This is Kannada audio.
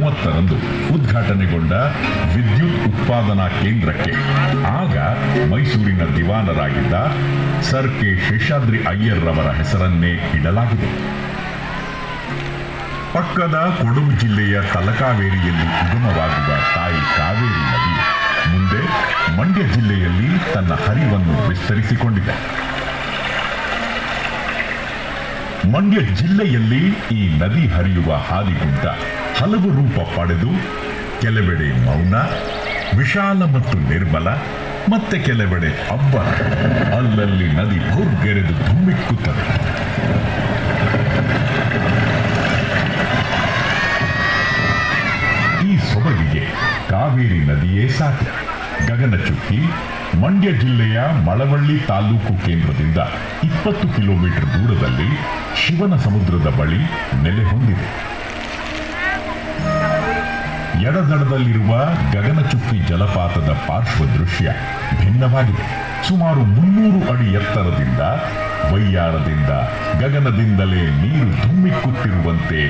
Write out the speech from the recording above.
30ರಂದು ಉದ್ಘಾಟನೆಗೊಂಡ ವಿದ್ಯುತ್ ಉತ್ಪಾದನಾ ಕೇಂದ್ರಕ್ಕೆ ಆಗ ಮೈಸೂರಿನ ದಿವಾನರಾಗಿದ್ದ ಸರ್ ಕೆ ಶೇಷಾದ್ರಿ ಅಯ್ಯರ್ ರವರ ಹೆಸರನ್ನೇ ಇಡಲಾಗಿದೆ. ಪಕ್ಕದ ಕೊಡಗು ಜಿಲ್ಲೆಯ ತಲಕಾವೇರಿಯಲ್ಲಿ ಉಗಮವಾಗುವ ತಾಯಿ ಕಾವೇರಿ ನದಿ ಮುಂದೆ ಮಂಡ್ಯ ಜಿಲ್ಲೆಯಲ್ಲಿ ತನ್ನ ಹರಿವನ್ನು ವಿಸ್ತರಿಸಿಕೊಂಡಿದೆ. ಮಂಡ್ಯ ಜಿಲ್ಲೆಯಲ್ಲಿ ಈ ನದಿ ಹರಿಯುವ ಹಾದಿಗುಂಟ ಹಲವು ರೂಪ ಪಡೆದು ಕೆಲವೆಡೆ ಮೌನ, ವಿಶಾಲ ಮತ್ತು ನಿರ್ಮಲ, ಮತ್ತೆ ಕೆಲವೆಡೆ ಅಬ್ಬರ, ಅಲ್ಲಲ್ಲಿ ನದಿ ಭೋರ್ಗೆರೆದು ಧುಮ್ಮಿಕ್ಕುತ್ತದೆ. ಈ ಸೊಬಗಿಗೆ ಕಾವೇರಿ ನದಿಯೇ ಸಾಧ್ಯ. ಗಗನಚುಕ್ಕಿ ಮಂಡ್ಯ ಜಿಲ್ಲೆಯ ಮಳವಳ್ಳಿ ತಾಲೂಕು ಕೇಂದ್ರದಿಂದ 20 ಕಿಲೋಮೀಟರ್ ದೂರದಲ್ಲಿ ಶಿವನ ಸಮುದ್ರದ ಬಳಿ ನೆಲೆ ಹೊಂದಿದೆ. ಎಡದಡದಲ್ಲಿರುವ ಗಗನಚುಕ್ಕಿ ಜಲಪಾತದ ಪಾರ್ಶ್ವ ದೃಶ್ಯ ಭಿನ್ನವಾಗಿದೆ. ಸುಮಾರು 300 ಅಡಿ ಎತ್ತರದಿಂದ ವೈಯಾರದಿಂದ ಗಗನದಿಂದಲೇ ನೀರು ಧುಮ್ಮಿಕ್ಕುತ್ತಿರುವಂತೆ